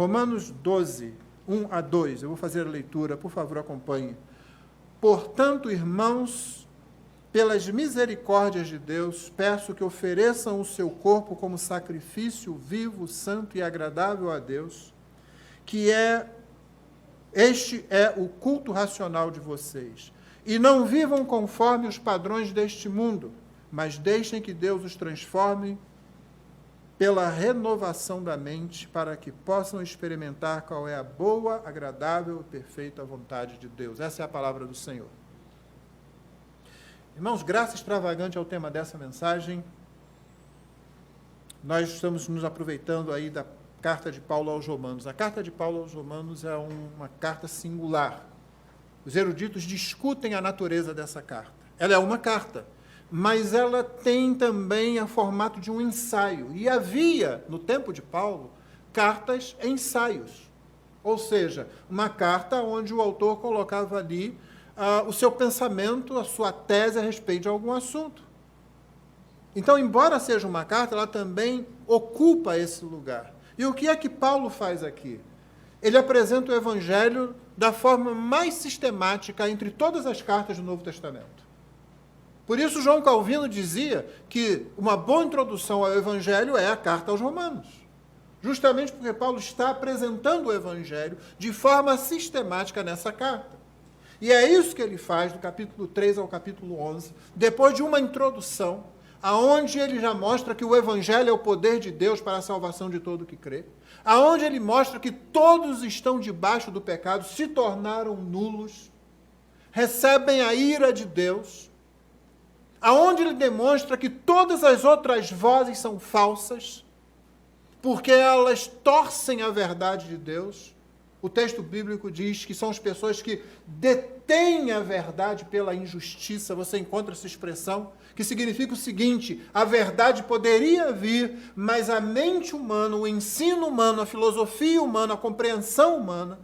Romanos 12, 1 a 2. Eu vou fazer a leitura, por favor, acompanhe. Portanto, irmãos, pelas misericórdias de Deus, peço que ofereçam o seu corpo como sacrifício vivo, santo e agradável a Deus, este é o culto racional de vocês. E não vivam conforme os padrões deste mundo, mas deixem que Deus os transforme pela renovação da mente, para que possam experimentar qual é a boa, agradável e perfeita vontade de Deus. Essa é a palavra do Senhor. Irmãos, graça extravagante é o tema dessa mensagem. Nós estamos nos aproveitando aí da carta de Paulo aos Romanos. A carta de Paulo aos Romanos é uma carta singular. Os eruditos discutem a natureza dessa carta. Ela é uma carta, mas ela tem também o formato de um ensaio. E havia, no tempo de Paulo, cartas ensaios. Ou seja, uma carta onde o autor colocava ali o seu pensamento, a sua tese a respeito de algum assunto. Então, embora seja uma carta, ela também ocupa esse lugar. E o que é que Paulo faz aqui? Ele apresenta o Evangelho da forma mais sistemática entre todas as cartas do Novo Testamento. Por isso, João Calvino dizia que uma boa introdução ao Evangelho é a carta aos Romanos. Justamente porque Paulo está apresentando o Evangelho de forma sistemática nessa carta. E é isso que ele faz do capítulo 3 ao capítulo 11, depois de uma introdução, aonde ele já mostra que o Evangelho é o poder de Deus para a salvação de todo o que crê, aonde ele mostra que todos estão debaixo do pecado, se tornaram nulos, recebem a ira de Deus, aonde ele demonstra que todas as outras vozes são falsas, porque elas torcem a verdade de Deus. O texto bíblico diz que são as pessoas que detêm a verdade pela injustiça. Você encontra essa expressão, que significa o seguinte: a verdade poderia vir, mas a mente humana, o ensino humano, a filosofia humana, a compreensão humana,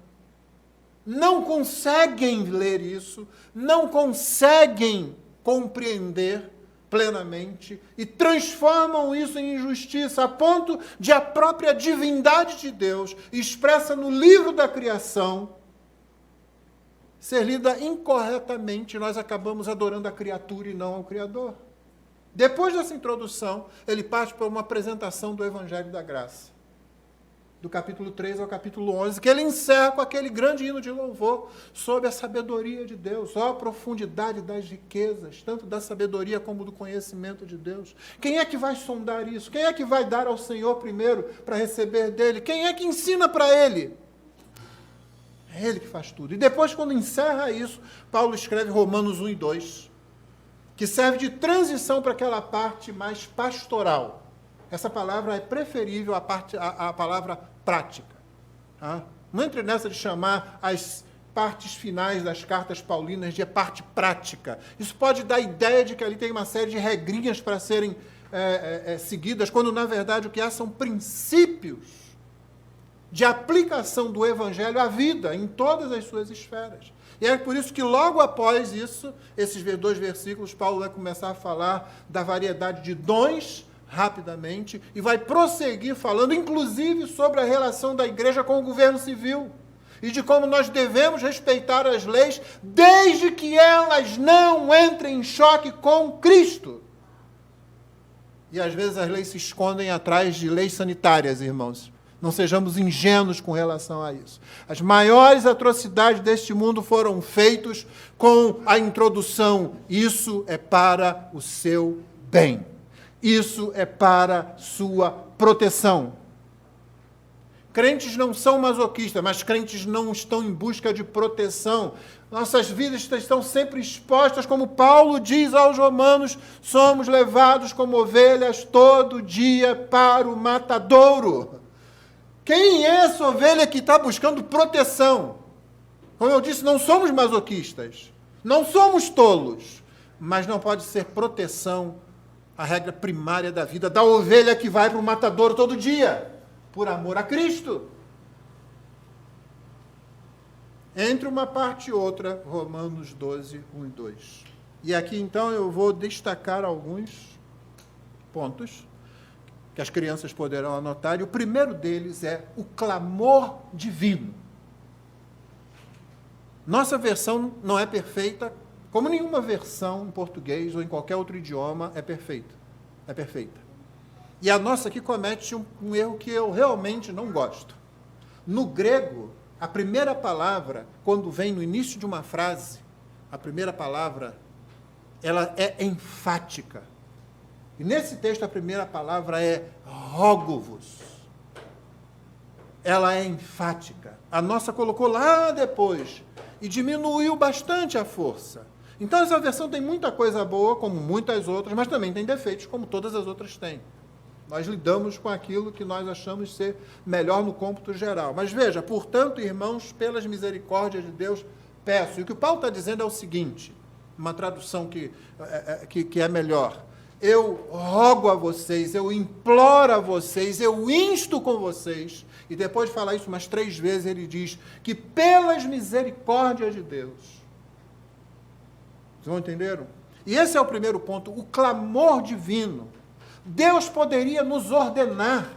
não conseguem ler isso, não conseguem compreender plenamente e transformam isso em injustiça, a ponto de a própria divindade de Deus, expressa no livro da criação, ser lida incorretamente. Nós acabamos adorando a criatura e não ao Criador. Depois dessa introdução, ele parte para uma apresentação do Evangelho da Graça, do capítulo 3 ao capítulo 11, que ele encerra com aquele grande hino de louvor sobre a sabedoria de Deus, ó a profundidade das riquezas, tanto da sabedoria como do conhecimento de Deus. Quem é que vai sondar isso? Quem é que vai dar ao Senhor primeiro para receber dele? Quem é que ensina para ele? É ele que faz tudo. E depois, quando encerra isso, Paulo escreve Romanos 1 e 2, que serve de transição para aquela parte mais pastoral. Essa palavra é preferível à palavra prática. Tá? Não entre nessa de chamar as partes finais das cartas paulinas de parte prática. Isso pode dar a ideia de que ali tem uma série de regrinhas para serem seguidas, quando, na verdade, o que há são princípios de aplicação do Evangelho à vida, em todas as suas esferas. E é por isso que, logo após isso, esses 2 versículos, Paulo vai começar a falar da variedade de dons, rapidamente, e vai prosseguir falando, inclusive, sobre a relação da igreja com o governo civil, e de como nós devemos respeitar as leis, desde que elas não entrem em choque com Cristo. E, às vezes, as leis se escondem atrás de leis sanitárias, irmãos. Não sejamos ingênuos com relação a isso. As maiores atrocidades deste mundo foram feitas com a introdução: isso é para o seu bem. Isso é para sua proteção. Crentes não são masoquistas, mas crentes não estão em busca de proteção. Nossas vidas estão sempre expostas, como Paulo diz aos Romanos, somos levados como ovelhas todo dia para o matadouro. Quem é essa ovelha que está buscando proteção? Como eu disse, não somos masoquistas, não somos tolos, mas não pode ser proteção a regra primária da vida da ovelha que vai para o matadouro todo dia, por amor a Cristo. Entre uma parte e outra, Romanos 12, 1 e 2. E aqui, então, eu vou destacar alguns pontos. que as crianças poderão anotar, e o primeiro deles é o clamor divino. Nossa versão não é perfeita, como nenhuma versão em português ou em qualquer outro idioma é perfeita. É perfeita. E a nossa aqui comete um erro que eu realmente não gosto. No grego, a primeira palavra, quando vem no início de uma frase, a primeira palavra, ela é enfática. E nesse texto, a primeira palavra é rogo-vos. Ela é enfática. A nossa colocou lá depois e diminuiu bastante a força. Então, essa versão tem muita coisa boa, como muitas outras, mas também tem defeitos, como todas as outras têm. Nós lidamos com aquilo que nós achamos ser melhor no cômputo geral. Mas veja, portanto, irmãos, pelas misericórdias de Deus, peço. E o que o Paulo está dizendo é o seguinte, uma tradução que é melhor. Eu rogo a vocês, eu imploro a vocês, eu insto com vocês. E depois de falar isso umas 3 vezes, ele diz que pelas misericórdias de Deus. Vocês entenderam? E esse é o primeiro ponto, o clamor divino. Deus poderia nos ordenar,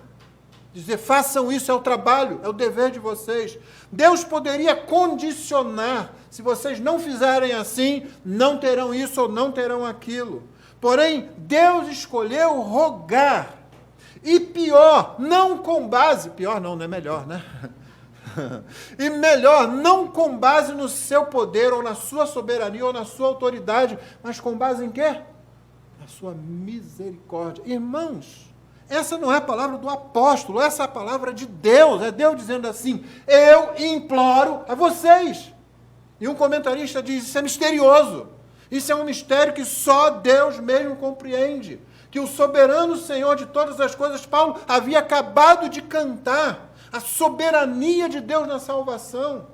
dizer, façam isso, é o trabalho, é o dever de vocês. Deus poderia condicionar, se vocês não fizerem assim, não terão isso ou não terão aquilo. Porém, Deus escolheu rogar. E pior, não com base, pior não é melhor, né? E melhor, não com base no seu poder, ou na sua soberania, ou na sua autoridade, mas com base em quê? Na sua misericórdia. Irmãos, essa não é a palavra do apóstolo, essa é a palavra de Deus. É Deus dizendo assim, eu imploro a vocês. E um comentarista diz, isso é misterioso. Isso é um mistério que só Deus mesmo compreende. Que o soberano Senhor de todas as coisas, Paulo havia acabado de cantar a soberania de Deus na salvação,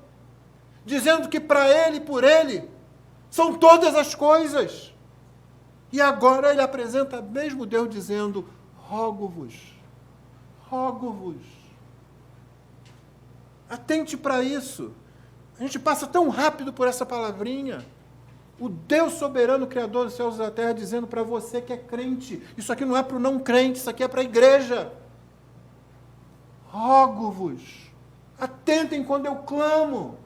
dizendo que para Ele e por Ele são todas as coisas. E agora ele apresenta mesmo Deus dizendo, rogo-vos, rogo-vos. Atente para isso. A gente passa tão rápido por essa palavrinha. O Deus soberano, Criador dos céus e da terra, dizendo para você que é crente. Isso aqui não é para o não crente, isso aqui é para a igreja. Rogo-vos. Atentem quando eu clamo.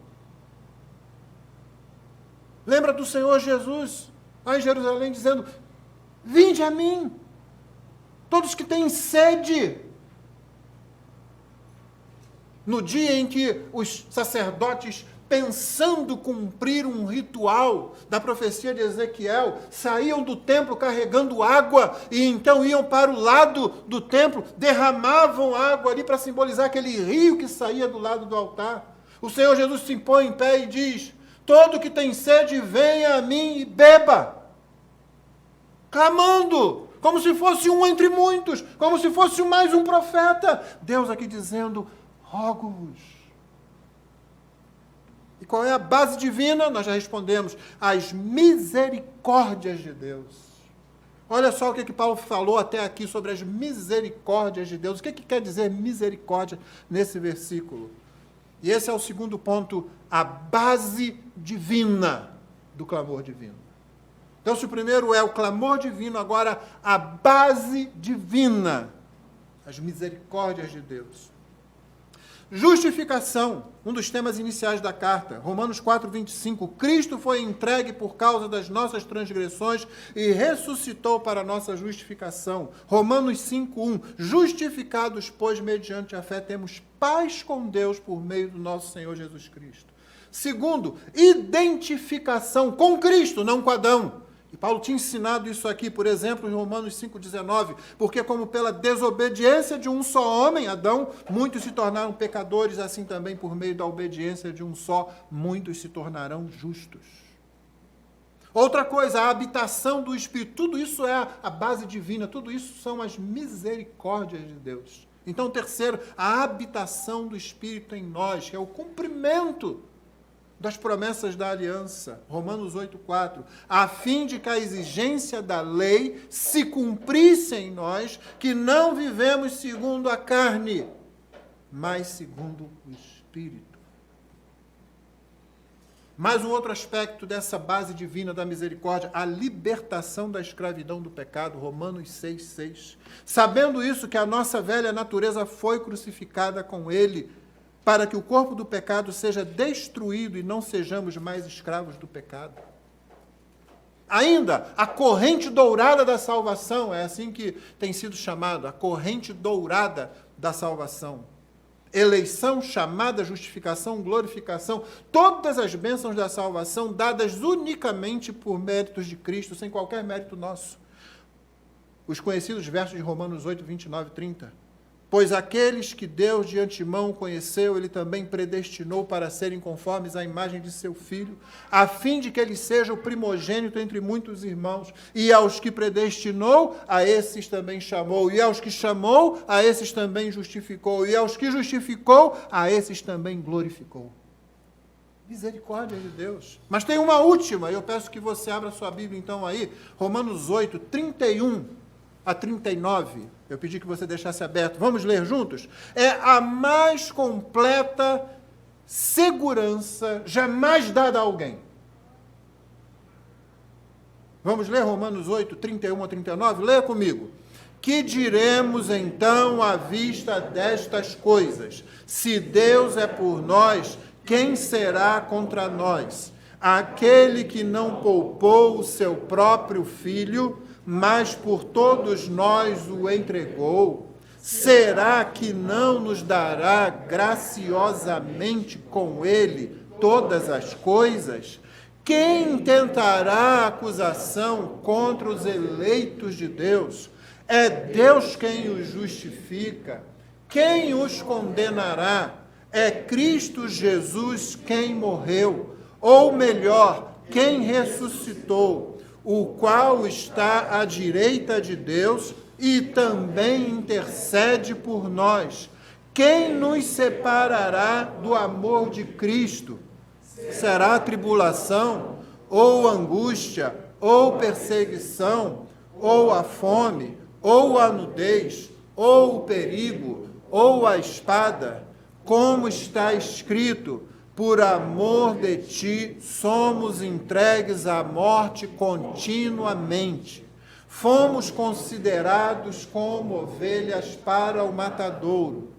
Lembra do Senhor Jesus, lá em Jerusalém, dizendo, vinde a mim, todos que têm sede. No dia em que os sacerdotes, pensando cumprir um ritual da profecia de Ezequiel, saíam do templo carregando água e então iam para o lado do templo, derramavam água ali para simbolizar aquele rio que saía do lado do altar. O Senhor Jesus se põe em pé e diz, todo que tem sede, venha a mim e beba. Clamando, como se fosse um entre muitos, como se fosse mais um profeta. Deus aqui dizendo, rogo-vos. E qual é a base divina? Nós já respondemos, as misericórdias de Deus. Olha só o que Paulo falou até aqui sobre as misericórdias de Deus. O que quer dizer misericórdia nesse versículo? E esse é o segundo ponto, a base divina do clamor divino. Então, se o primeiro é o clamor divino, agora a base divina, as misericórdias de Deus. Justificação, um dos temas iniciais da carta, Romanos 4:25, Cristo foi entregue por causa das nossas transgressões e ressuscitou para a nossa justificação. Romanos 5:1, justificados, pois, mediante a fé, temos paz com Deus por meio do nosso Senhor Jesus Cristo. Segundo, identificação com Cristo, não com Adão. E Paulo tinha ensinado isso aqui, por exemplo, em Romanos 5,19, porque como pela desobediência de um só homem, Adão, muitos se tornaram pecadores, assim também por meio da obediência de um só, muitos se tornarão justos. Outra coisa, a habitação do Espírito, tudo isso é a base divina, tudo isso são as misericórdias de Deus. Então, terceiro, a habitação do Espírito em nós, que é o cumprimento das promessas da aliança, Romanos 8,4, a fim de que a exigência da lei se cumprisse em nós, que não vivemos segundo a carne, mas segundo o Espírito. Mais um outro aspecto dessa base divina da misericórdia, a libertação da escravidão do pecado, Romanos 6,6. Sabendo isso, que a nossa velha natureza foi crucificada com ele, para que o corpo do pecado seja destruído e não sejamos mais escravos do pecado. Ainda, a corrente dourada da salvação, é assim que tem sido chamado, a corrente dourada da salvação. Eleição, chamada, justificação, glorificação, todas as bênçãos da salvação dadas unicamente por méritos de Cristo, sem qualquer mérito nosso. Os conhecidos versos de Romanos 8, 29 e 30. Pois aqueles que Deus de antemão conheceu, ele também predestinou para serem conformes à imagem de seu Filho, a fim de que ele seja o primogênito entre muitos irmãos. E aos que predestinou, a esses também chamou. E aos que chamou, a esses também justificou. E aos que justificou, a esses também glorificou. Misericórdia de Deus. Mas tem uma última, eu peço que você abra sua Bíblia então aí, Romanos 8, 31 a 39. Eu pedi que você deixasse aberto. Vamos ler juntos? É a mais completa segurança jamais dada a alguém. Vamos ler Romanos 8, 31 a 39? Leia comigo. Que diremos então à vista destas coisas? Se Deus é por nós, quem será contra nós? Aquele que não poupou o seu próprio filho, mas por todos nós o entregou, será que não nos dará graciosamente com ele todas as coisas? Quem tentará acusação contra os eleitos de Deus? É Deus quem os justifica. Quem os condenará? É Cristo Jesus quem morreu, ou melhor, quem ressuscitou, o qual está à direita de Deus e também intercede por nós. Quem nos separará do amor de Cristo? Será tribulação, ou angústia, ou perseguição, ou a fome, ou a nudez, ou o perigo, ou a espada? Como está escrito: por amor de ti, somos entregues à morte continuamente. Fomos considerados como ovelhas para o matadouro.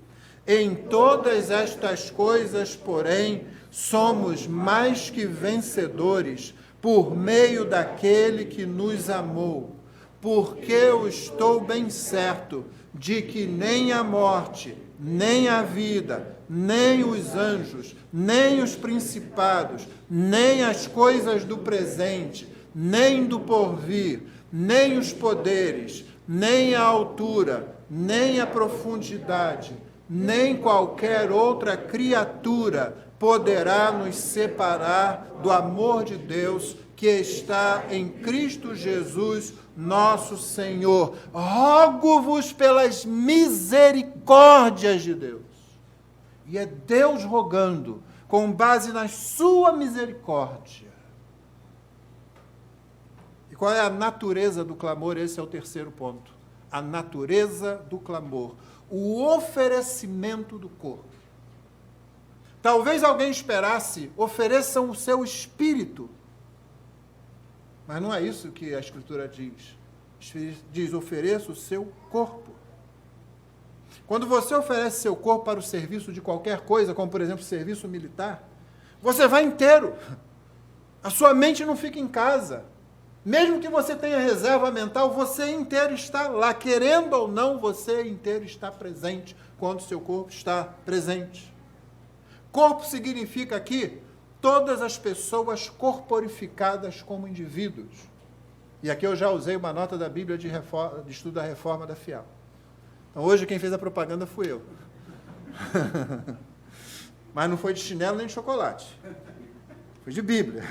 Em todas estas coisas, porém, somos mais que vencedores, por meio daquele que nos amou. Porque eu estou bem certo de que nem a morte, nem a vida, nem os anjos, nem os principados, nem as coisas do presente, nem do porvir, nem os poderes, nem a altura, nem a profundidade, nem qualquer outra criatura poderá nos separar do amor de Deus que está em Cristo Jesus, nosso Senhor. Rogo-vos pelas misericórdias de Deus. E é Deus rogando, com base na sua misericórdia. E qual é a natureza do clamor? Esse é o terceiro ponto. A natureza do clamor. O oferecimento do corpo. Talvez alguém esperasse, ofereçam o seu espírito. Mas não é isso que a Escritura diz. Diz, ofereça o seu corpo. Quando você oferece seu corpo para o serviço de qualquer coisa, como por exemplo serviço militar, você vai inteiro. A sua mente não fica em casa. Mesmo que você tenha reserva mental, você inteiro está lá. Querendo ou não, você inteiro está presente quando seu corpo está presente. Corpo significa aqui todas as pessoas corporificadas como indivíduos. E aqui eu já usei uma nota da Bíblia de estudo da Reforma da Fiel. Então, hoje quem fez a propaganda fui eu. Mas não foi de chinelo nem de chocolate. Foi de Bíblia.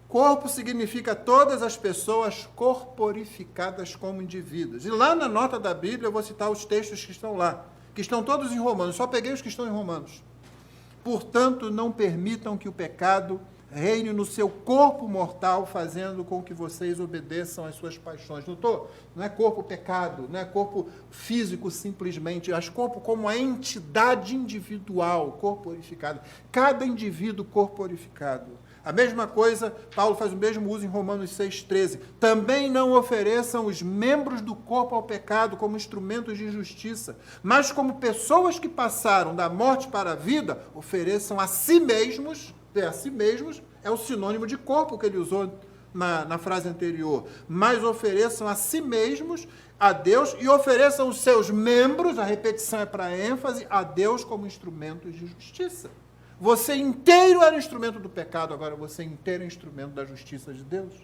Corpo significa todas as pessoas corporificadas como indivíduos. E lá na nota da Bíblia eu vou citar os textos que estão lá, que estão todos em Romanos. Só peguei os que estão em Romanos. Portanto, não permitam que o pecado reine no seu corpo mortal, fazendo com que vocês obedeçam às suas paixões. Não é corpo pecado, não é corpo físico simplesmente, mas corpo como a entidade individual, corporificada. Cada indivíduo corporificado. A mesma coisa, Paulo faz o mesmo uso em Romanos 6,13. Também não ofereçam os membros do corpo ao pecado como instrumentos de injustiça, mas como pessoas que passaram da morte para a vida, ofereçam a si mesmos é o sinônimo de corpo que ele usou na frase anterior. Mas ofereçam a si mesmos a Deus e ofereçam os seus membros, a repetição é para ênfase, a Deus como instrumentos de justiça. Você inteiro era instrumento do pecado, agora você inteiro é instrumento da justiça de Deus.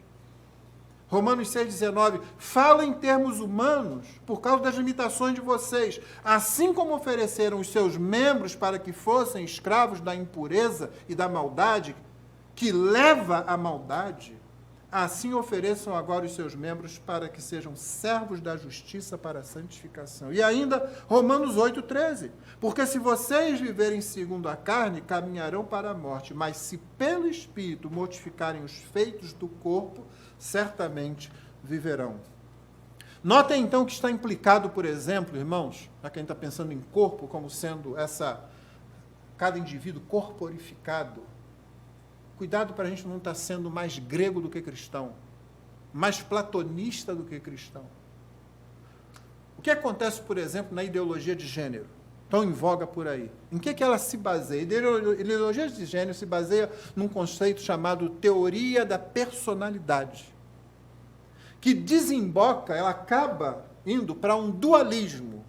Romanos 6,19, fala em termos humanos por causa das limitações de vocês. Assim como ofereceram os seus membros para que fossem escravos da impureza e da maldade, que leva à maldade, assim ofereçam agora os seus membros para que sejam servos da justiça para a santificação. E ainda, Romanos 8,13, porque se vocês viverem segundo a carne, caminharão para a morte, mas se pelo Espírito mortificarem os feitos do corpo, certamente viverão. Notem então que está implicado, por exemplo, irmãos, para quem está pensando em corpo como sendo cada indivíduo corporificado. Cuidado para a gente não estar sendo mais grego do que cristão, mais platonista do que cristão. O que acontece, por exemplo, na ideologia de gênero, tão em voga por aí? Em que ela se baseia? A ideologia de gênero se baseia num conceito chamado teoria da personalidade, que desemboca, ela acaba indo para um dualismo,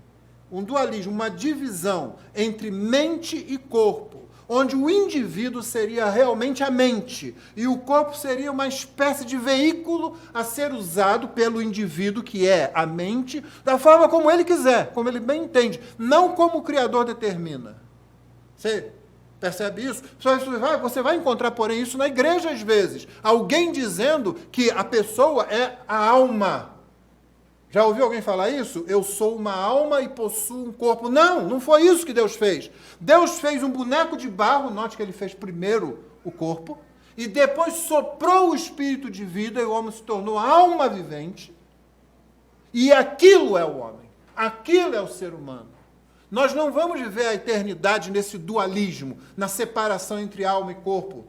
uma divisão entre mente e corpo, onde o indivíduo seria realmente a mente e o corpo seria uma espécie de veículo a ser usado pelo indivíduo, que é a mente, da forma como ele quiser, como ele bem entende, não como o Criador determina. Você percebe isso? Você vai encontrar, porém, isso na igreja às vezes. Alguém dizendo que a pessoa é a alma. Já ouviu alguém falar isso? Eu sou uma alma e possuo um corpo. Não foi isso que Deus fez. Deus fez um boneco de barro, note que ele fez primeiro o corpo, e depois soprou o espírito de vida e o homem se tornou alma vivente. E aquilo é o homem. Aquilo é o ser humano. Nós não vamos viver a eternidade nesse dualismo, na separação entre alma e corpo.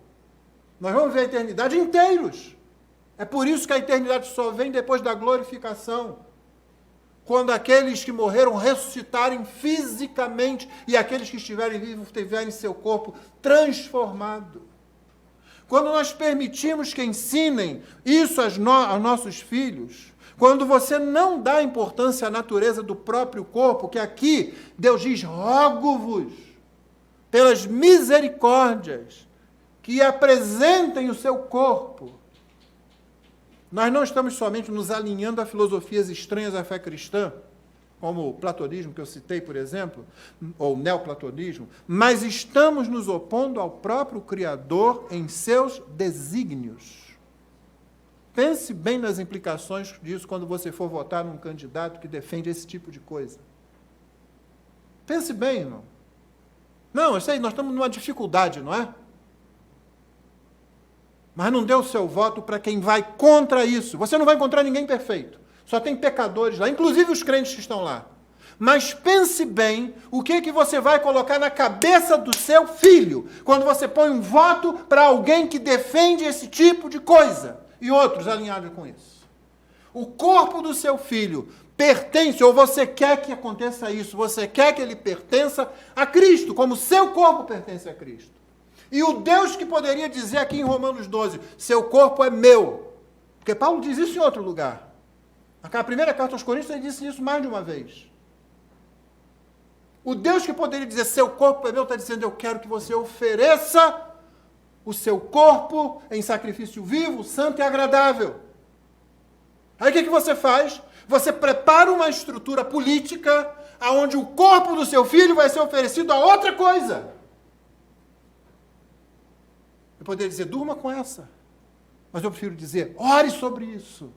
Nós vamos viver a eternidade inteiros. É por isso que a eternidade só vem depois da glorificação. Quando aqueles que morreram ressuscitarem fisicamente e aqueles que estiverem vivos tiverem seu corpo transformado. Quando nós permitimos que ensinem isso aos nossos filhos, quando você não dá importância à natureza do próprio corpo, que aqui Deus diz, rogo-vos, pelas misericórdias, que apresentem o seu corpo. Nós não estamos somente nos alinhando a filosofias estranhas à fé cristã, como o platonismo que eu citei, por exemplo, ou o neoplatonismo, mas estamos nos opondo ao próprio Criador em seus desígnios. Pense bem nas implicações disso quando você for votar num candidato que defende esse tipo de coisa. Pense bem, irmão. Não, isso aí, nós estamos numa dificuldade, não é? Mas não dê o seu voto para quem vai contra isso. Você não vai encontrar ninguém perfeito. Só tem pecadores lá, inclusive os crentes que estão lá. Mas pense bem o que você vai colocar na cabeça do seu filho quando você põe um voto para alguém que defende esse tipo de coisa e outros alinhados com isso. O corpo do seu filho pertence, ou você quer que aconteça isso, você quer que ele pertença a Cristo, como seu corpo pertence a Cristo. E o Deus que poderia dizer aqui em Romanos 12, seu corpo é meu. Porque Paulo diz isso em outro lugar. Na primeira carta aos Coríntios ele disse isso mais de uma vez. O Deus que poderia dizer seu corpo é meu, está dizendo eu quero que você ofereça o seu corpo em sacrifício vivo, santo e agradável. Aí o que você faz? Você prepara uma estrutura política onde o corpo do seu filho vai ser oferecido a outra coisa. Eu poderia dizer, durma com essa. Mas eu prefiro dizer, ore sobre isso.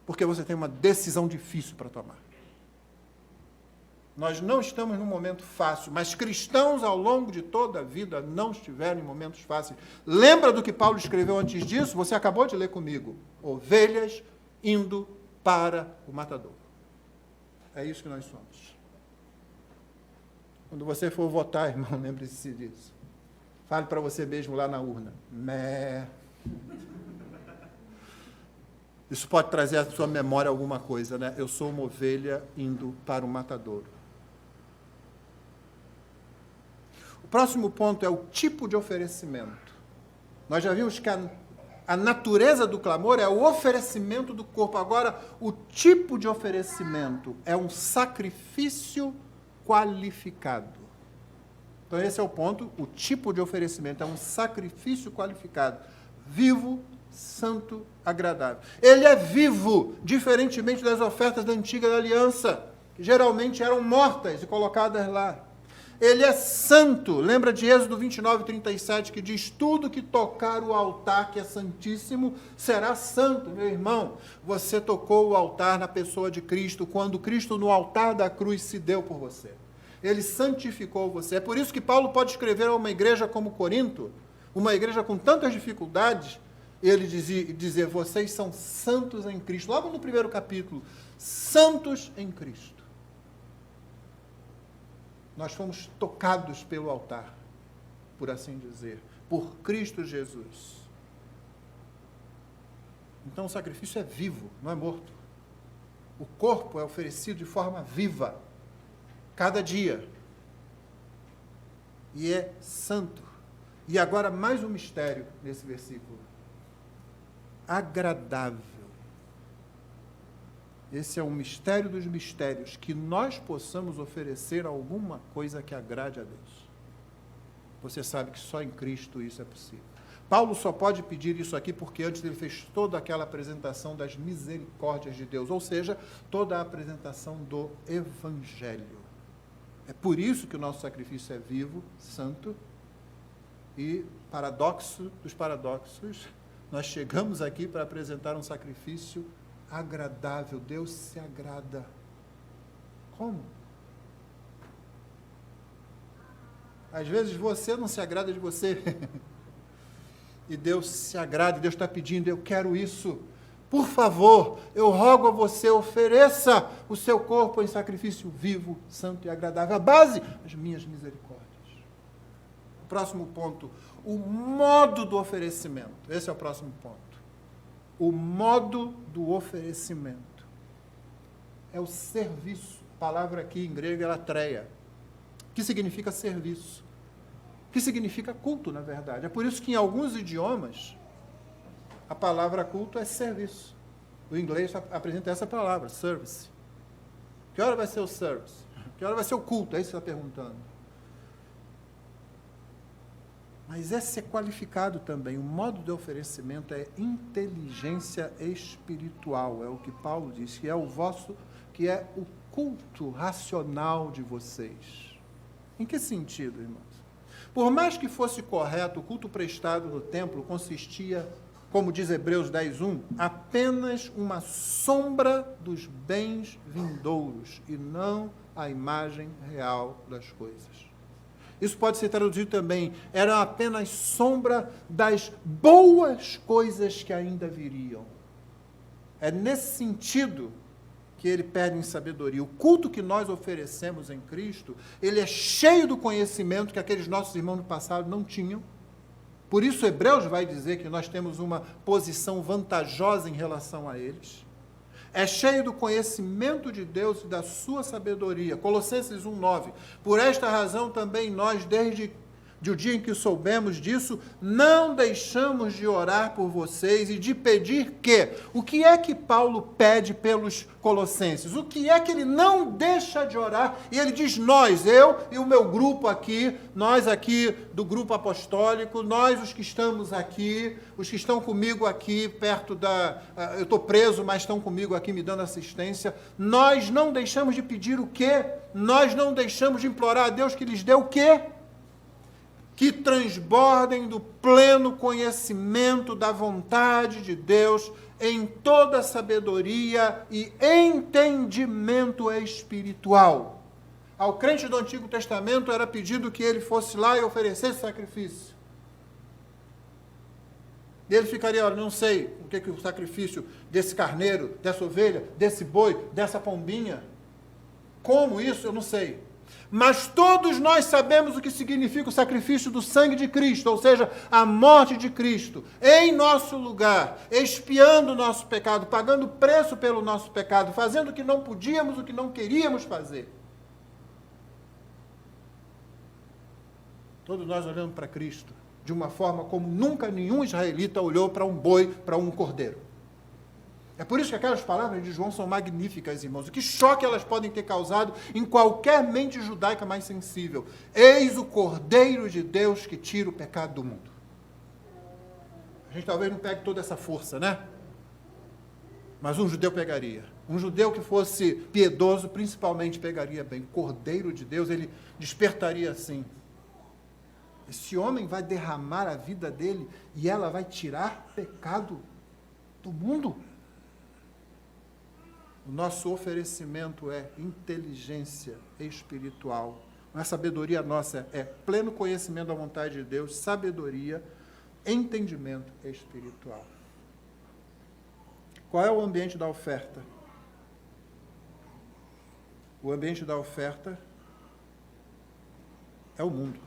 Porque você tem uma decisão difícil para tomar. Nós não estamos num momento fácil, mas cristãos ao longo de toda a vida não estiveram em momentos fáceis. Lembra do que Paulo escreveu antes disso? Você acabou de ler comigo. Ovelhas indo para o matador. É isso que nós somos. Quando você for votar, irmão, lembre-se disso. Fale para você mesmo lá na urna. Mé. Isso pode trazer à sua memória alguma coisa, né? Eu sou uma ovelha indo para o matadouro. O próximo ponto é o tipo de oferecimento. Nós já vimos que a natureza do clamor é o oferecimento do corpo. Agora, o tipo de oferecimento é um sacrifício qualificado. Então, esse é o ponto. O tipo de oferecimento é um sacrifício qualificado. Vivo, santo, agradável. Ele é vivo, diferentemente das ofertas da antiga aliança, que geralmente eram mortas e colocadas lá. Ele é santo. Lembra de Êxodo 29, 37, que diz: tudo que tocar o altar, que é santíssimo, será santo. Meu irmão, você tocou o altar na pessoa de Cristo, quando Cristo no altar da cruz se deu por você. Ele santificou você. É por isso que Paulo pode escrever a uma igreja como Corinto, uma igreja com tantas dificuldades, ele dizer: vocês são santos em Cristo. Logo no primeiro capítulo, santos em Cristo. Nós fomos tocados pelo altar, por assim dizer, por Cristo Jesus. Então o sacrifício é vivo, não é morto. O corpo é oferecido de forma viva, cada dia. E é santo. E agora mais um mistério nesse versículo. Agradável. Esse é um mistério dos mistérios, que nós possamos oferecer alguma coisa que agrade a Deus. Você sabe que só em Cristo isso é possível. Paulo só pode pedir isso aqui porque antes ele fez toda aquela apresentação das misericórdias de Deus, ou seja, toda a apresentação do Evangelho. É por isso que o nosso sacrifício é vivo, santo, e paradoxo dos paradoxos, nós chegamos aqui para apresentar um sacrifício agradável. Deus se agrada. Como? Às vezes você não se agrada de você. E Deus se agrada, Deus está pedindo: eu quero isso. Por favor, eu rogo a você, ofereça o seu corpo em sacrifício vivo, santo e agradável. A base, as minhas misericórdias. O próximo ponto, o modo do oferecimento. Esse é o próximo ponto. O modo do oferecimento é o serviço. A palavra aqui em grego é latreia, que significa serviço, que significa culto, na verdade. É por isso que em alguns idiomas a palavra culto é serviço. O inglês apresenta essa palavra, service. Que hora vai ser o service? Que hora vai ser o culto? É isso que você está perguntando. Mas esse é qualificado também. O modo de oferecimento é inteligência espiritual. É o que Paulo diz, que é o culto racional de vocês. Em que sentido, irmãos? Por mais que fosse correto, o culto prestado no templo consistia, como diz Hebreus 10:1, apenas uma sombra dos bens vindouros e não a imagem real das coisas. Isso pode ser traduzido também, era apenas sombra das boas coisas que ainda viriam. É nesse sentido que ele pede em sabedoria. O culto que nós oferecemos em Cristo, ele é cheio do conhecimento que aqueles nossos irmãos no passado não tinham. Por isso, Hebreus vai dizer que nós temos uma posição vantajosa em relação a eles. É cheio do conhecimento de Deus e da sua sabedoria. Colossenses 1:9. Por esta razão também nós, desde o dia em que soubemos disso, não deixamos de orar por vocês e de pedir que... O que é que Paulo pede pelos colossenses? O que é que ele não deixa de orar? E ele diz: nós, eu e o meu grupo aqui, nós aqui do grupo apostólico, nós os que estamos aqui, os que estão comigo aqui perto da... eu estou preso, mas estão comigo aqui me dando assistência. Nós não deixamos de pedir o quê? Nós não deixamos de implorar a Deus que lhes dê o quê? Que transbordem do pleno conhecimento da vontade de Deus em toda sabedoria e entendimento espiritual. Ao crente do Antigo Testamento era pedido que ele fosse lá e oferecesse sacrifício. E ele ficaria, olha, não sei o que é o sacrifício desse carneiro, dessa ovelha, desse boi, dessa pombinha. Como isso? Eu não sei. Mas todos nós sabemos o que significa o sacrifício do sangue de Cristo, ou seja, a morte de Cristo, em nosso lugar, expiando o nosso pecado, pagando preço pelo nosso pecado, fazendo o que não podíamos, o que não queríamos fazer. Todos nós olhando para Cristo, de uma forma como nunca nenhum israelita olhou para um boi, para um cordeiro. É por isso que aquelas palavras de João são magníficas, irmãos. O que choque elas podem ter causado em qualquer mente judaica mais sensível. Eis o Cordeiro de Deus que tira o pecado do mundo. A gente talvez não pegue toda essa força, né? Mas um judeu pegaria. Um judeu que fosse piedoso, principalmente, pegaria bem. O Cordeiro de Deus, ele despertaria assim. Esse homem vai derramar a vida dele e ela vai tirar pecado do mundo. O nosso oferecimento é inteligência espiritual. Não é sabedoria nossa, é pleno conhecimento da vontade de Deus, sabedoria, entendimento espiritual. Qual é o ambiente da oferta? O ambiente da oferta é o mundo.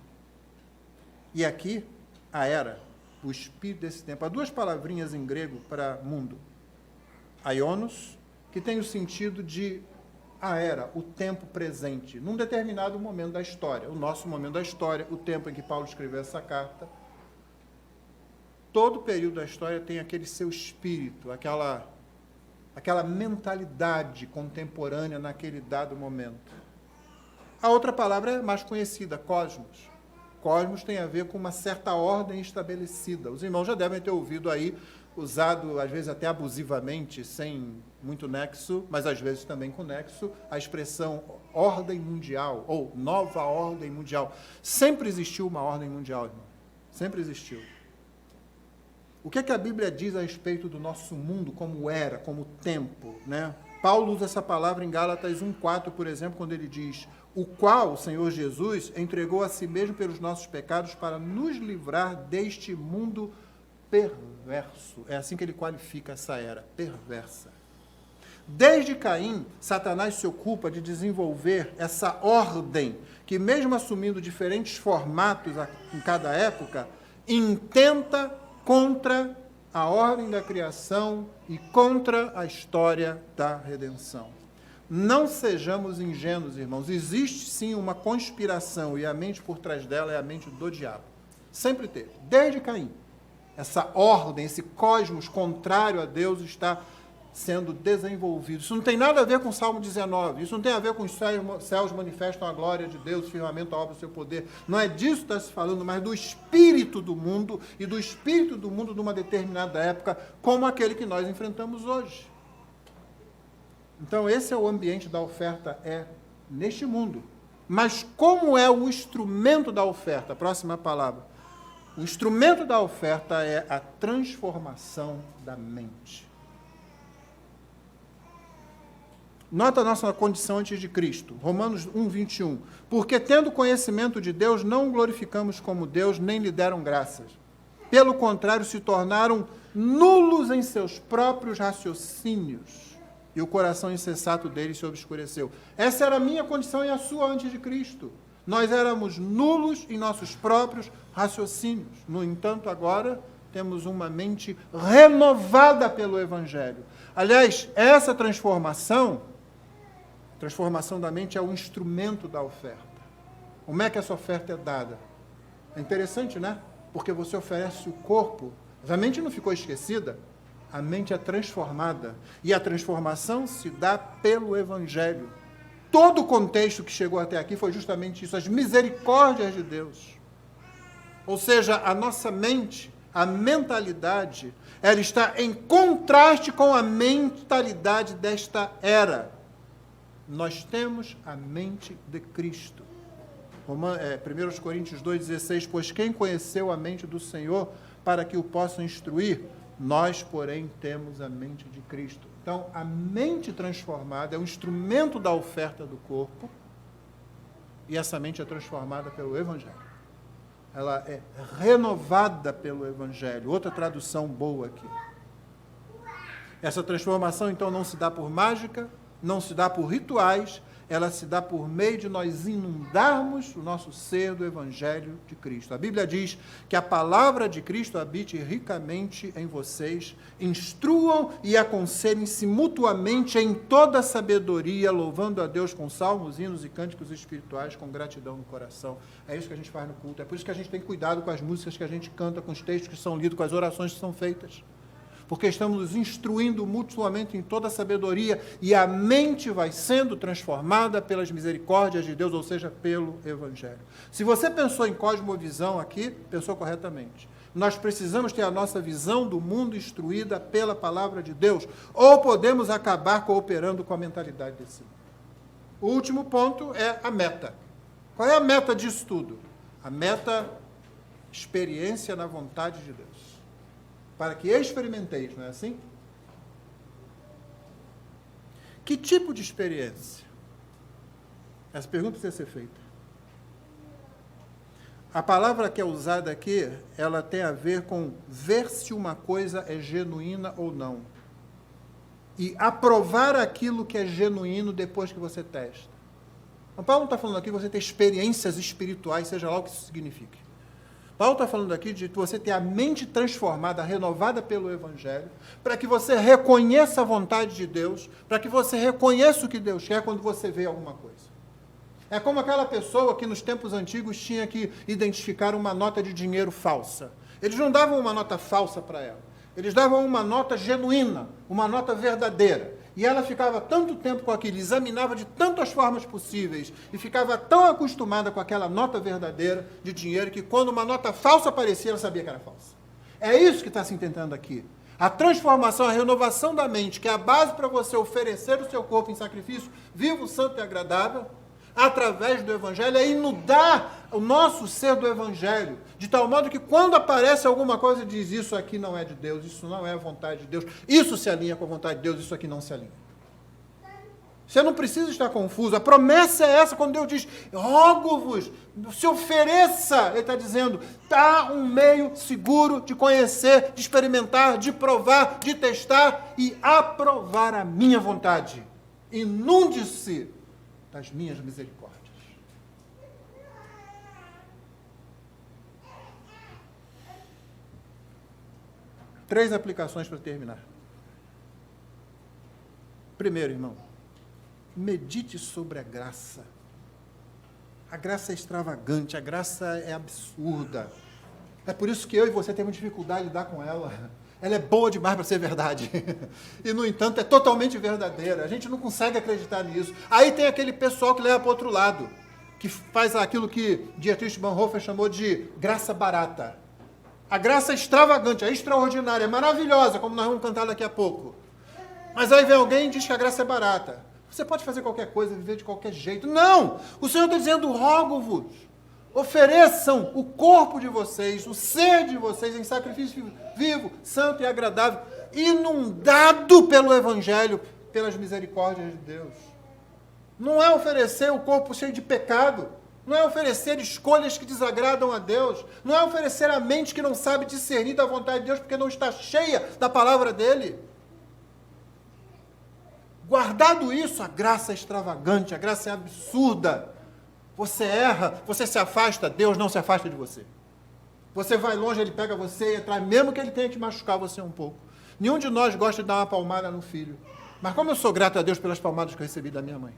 E aqui, a era, o espírito desse tempo. Há duas palavrinhas em grego para mundo. Aionos, que tem o sentido de a era, o tempo presente, num determinado momento da história. O nosso momento da história, o tempo em que Paulo escreveu essa carta. Todo período da história tem aquele seu espírito, aquela mentalidade contemporânea naquele dado momento. A outra palavra é mais conhecida, cosmos. Cosmos tem a ver com uma certa ordem estabelecida. Os irmãos já devem ter ouvido aí, usado às vezes até abusivamente, sem muito nexo, mas às vezes também com nexo, a expressão ordem mundial, ou nova ordem mundial. Sempre existiu uma ordem mundial, irmão. Sempre existiu. O que é que a Bíblia diz a respeito do nosso mundo, como era, como tempo, né? Paulo usa essa palavra em Gálatas 1,4, por exemplo, quando ele diz: o qual o Senhor Jesus entregou a si mesmo pelos nossos pecados para nos livrar deste mundo perverso. É assim que ele qualifica essa era, perversa. Desde Caim, Satanás se ocupa de desenvolver essa ordem, que mesmo assumindo diferentes formatos em cada época, intenta contra a ordem da criação e contra a história da redenção. Não sejamos ingênuos, irmãos. Existe sim uma conspiração e a mente por trás dela é a mente do diabo. Sempre teve, desde Caim. Essa ordem, esse cosmos contrário a Deus está sendo desenvolvido. Isso não tem nada a ver com o Salmo 19, isso não tem a ver com os céus manifestam a glória de Deus, o firmamento a obra do seu poder. Não é disso que está se falando, mas do espírito do mundo e do espírito do mundo de uma determinada época, como aquele que nós enfrentamos hoje. Então, esse é o ambiente da oferta, é neste mundo. Mas como é o instrumento da oferta? Próxima palavra. O instrumento da oferta é a transformação da mente. Nota a nossa condição antes de Cristo. Romanos 1:21. Porque tendo conhecimento de Deus, não o glorificamos como Deus, nem lhe deram graças. Pelo contrário, se tornaram nulos em seus próprios raciocínios. E o coração insensato deles se obscureceu. Essa era a minha condição e a sua antes de Cristo. Nós éramos nulos em nossos próprios raciocínios. No entanto, agora temos uma mente renovada pelo Evangelho. Aliás, essa transformação da mente é o instrumento da oferta. Como é que essa oferta é dada? É interessante, né? Porque você oferece o corpo. Mas a mente não ficou esquecida. A mente é transformada. E a transformação se dá pelo Evangelho. Todo o contexto que chegou até aqui foi justamente isso, as misericórdias de Deus. Ou seja, a nossa mente, a mentalidade, ela está em contraste com a mentalidade desta era. Nós temos a mente de Cristo. 1 Coríntios 2,16, pois quem conheceu a mente do Senhor para que o possa instruir? Nós, porém, temos a mente de Cristo. Então, a mente transformada é um instrumento da oferta do corpo, E essa mente é transformada pelo Evangelho. Ela é renovada pelo Evangelho. Outra tradução boa aqui. Essa transformação, então, não se dá por mágica, não se dá por rituais, ela se dá por meio de nós inundarmos o nosso ser do Evangelho de Cristo. A Bíblia diz que a palavra de Cristo habite ricamente em vocês, instruam e aconselhem-se mutuamente em toda sabedoria, louvando a Deus com salmos, hinos e cânticos espirituais, com gratidão no coração. É isso que a gente faz no culto, é por isso que a gente tem cuidado com as músicas que a gente canta, com os textos que são lidos, com as orações que são feitas. Porque estamos nos instruindo mutuamente em toda a sabedoria e a mente vai sendo transformada pelas misericórdias de Deus, ou seja, pelo Evangelho. Se você pensou em cosmovisão aqui, pensou corretamente. Nós precisamos ter a nossa visão do mundo instruída pela palavra de Deus, ou podemos acabar cooperando com a mentalidade desse mundo. O último ponto é a meta. Qual é a meta disso tudo? A meta, experiência na vontade de Deus. Para que experimenteis, não é assim? Que tipo de experiência? Essa pergunta precisa ser feita. A palavra que é usada aqui, ela tem a ver com ver se uma coisa é genuína ou não. E aprovar aquilo que é genuíno depois que você testa. Então, Paulo não está falando aqui que você ter experiências espirituais, seja lá o que isso signifique. Paulo está falando aqui de você ter a mente transformada, renovada pelo Evangelho, para que você reconheça a vontade de Deus, para que você reconheça o que Deus quer quando você vê alguma coisa. É como aquela pessoa que nos tempos antigos tinha que identificar uma nota de dinheiro falsa. Eles não davam uma nota falsa para ela, eles davam uma nota genuína, uma nota verdadeira. E ela ficava tanto tempo com aquilo, examinava de tantas formas possíveis, e ficava tão acostumada com aquela nota verdadeira de dinheiro, que quando uma nota falsa aparecia, ela sabia que era falsa. É isso que está se intentando aqui. A transformação, a renovação da mente, que é a base para você oferecer o seu corpo em sacrifício vivo, santo e agradável, através do Evangelho, é inundar o nosso ser do Evangelho, de tal modo que quando aparece alguma coisa, diz, isso aqui não é de Deus, isso não é a vontade de Deus, isso se alinha com a vontade de Deus, isso aqui não se alinha. Você não precisa estar confuso, a promessa é essa, quando Deus diz, rogo-vos, se ofereça, Ele está dizendo, está um meio seguro de conhecer, de experimentar, de provar, de testar e aprovar a minha vontade. Inunde-se das minhas misericórdias. Três aplicações para terminar. Primeiro, irmão, medite sobre a graça. A graça é extravagante, a graça é absurda. É por isso que eu e você temos dificuldade de lidar com ela. Ela é boa demais para ser verdade. E, no entanto, é totalmente verdadeira. A gente não consegue acreditar nisso. Aí tem aquele pessoal que leva para o outro lado, que faz aquilo que Dietrich Bonhoeffer chamou de graça barata. A graça é extravagante, é extraordinária, é maravilhosa, como nós vamos cantar daqui a pouco. Mas aí vem alguém e diz que a graça é barata. Você pode fazer qualquer coisa, viver de qualquer jeito. Não! O Senhor está dizendo, rogo-vos. Ofereçam o corpo de vocês, o ser de vocês em sacrifício vivo, santo e agradável, inundado pelo Evangelho, pelas misericórdias de Deus. Não é oferecer o corpo cheio de pecado, não é oferecer escolhas que desagradam a Deus, não é oferecer a mente que não sabe discernir da vontade de Deus porque não está cheia da palavra dele. Guardado isso, a graça é extravagante, a graça é absurda. Você erra, você se afasta, Deus não se afasta de você. Você vai longe, Ele pega você e atrás, mesmo que Ele tenha que machucar você um pouco. Nenhum de nós gosta de dar uma palmada no filho. Mas como eu sou grato a Deus pelas palmadas que eu recebi da minha mãe.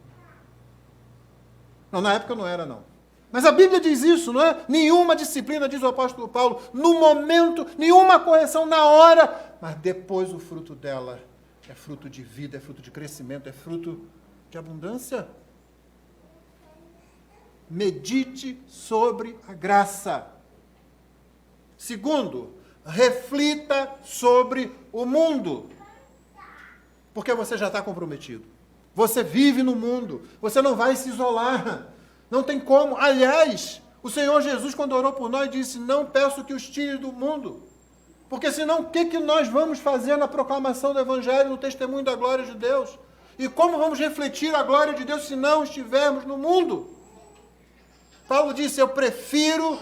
Não, na época eu não era, não. Mas a Bíblia diz isso, não é? Nenhuma disciplina, diz o apóstolo Paulo, no momento, nenhuma correção na hora, mas depois o fruto dela é fruto de vida, é fruto de crescimento, é fruto de abundância. Medite sobre a graça. Segundo, reflita sobre o mundo. Porque você já está comprometido. Você vive no mundo. Você não vai se isolar. Não tem como. Aliás, o Senhor Jesus, quando orou por nós, disse, não peço que os tire do mundo. Porque senão, o que nós vamos fazer na proclamação do Evangelho, no testemunho da glória de Deus? E como vamos refletir a glória de Deus se não estivermos no mundo? Paulo disse, eu prefiro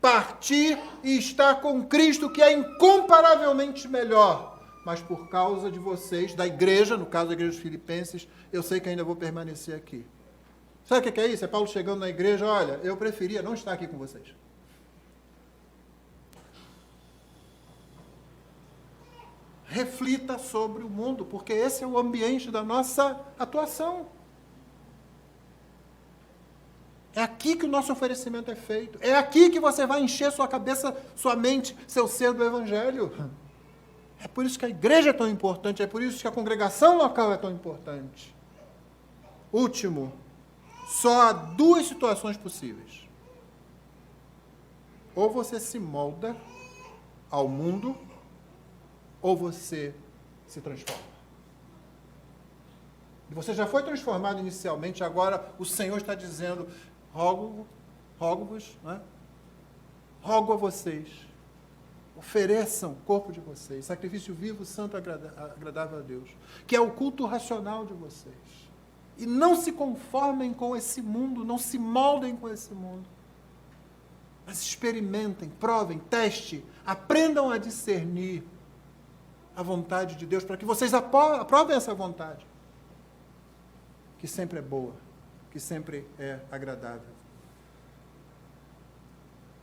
partir e estar com Cristo, que é incomparavelmente melhor. Mas por causa de vocês, da igreja, no caso da igreja dos Filipenses, eu sei que ainda vou permanecer aqui. Sabe o que é isso? É Paulo chegando na igreja, olha, eu preferia não estar aqui com vocês. Reflita sobre o mundo, porque esse é o ambiente da nossa atuação. É aqui que o nosso oferecimento é feito. É aqui que você vai encher sua cabeça, sua mente, seu ser do Evangelho. É por isso que a igreja é tão importante, é por isso que a congregação local é tão importante. Último, só há duas situações possíveis. Ou você se molda ao mundo, ou você se transforma. Você já foi transformado inicialmente, agora o Senhor está dizendo, rogo-vos, né? Rogo a vocês, ofereçam o corpo de vocês, sacrifício vivo, santo, agradável a Deus, que é o culto racional de vocês. E não se conformem com esse mundo, não se moldem com esse mundo. Mas experimentem, provem, testem, aprendam a discernir a vontade de Deus, para que vocês aprovem essa vontade, que sempre é boa, que sempre é agradável.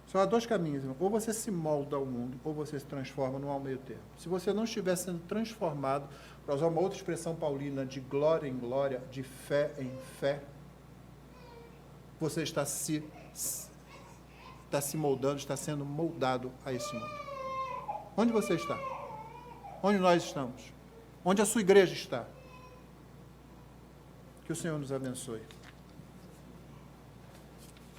Só há dois caminhos, irmão. Ou você se molda ao mundo, ou você se transforma, não há um meio termo. Se você não estiver sendo transformado, para usar uma outra expressão paulina, de glória em glória, de fé em fé, você está se moldando, está sendo moldado a esse mundo. Onde você está? Onde nós estamos? Onde a sua igreja está? Que o Senhor nos abençoe.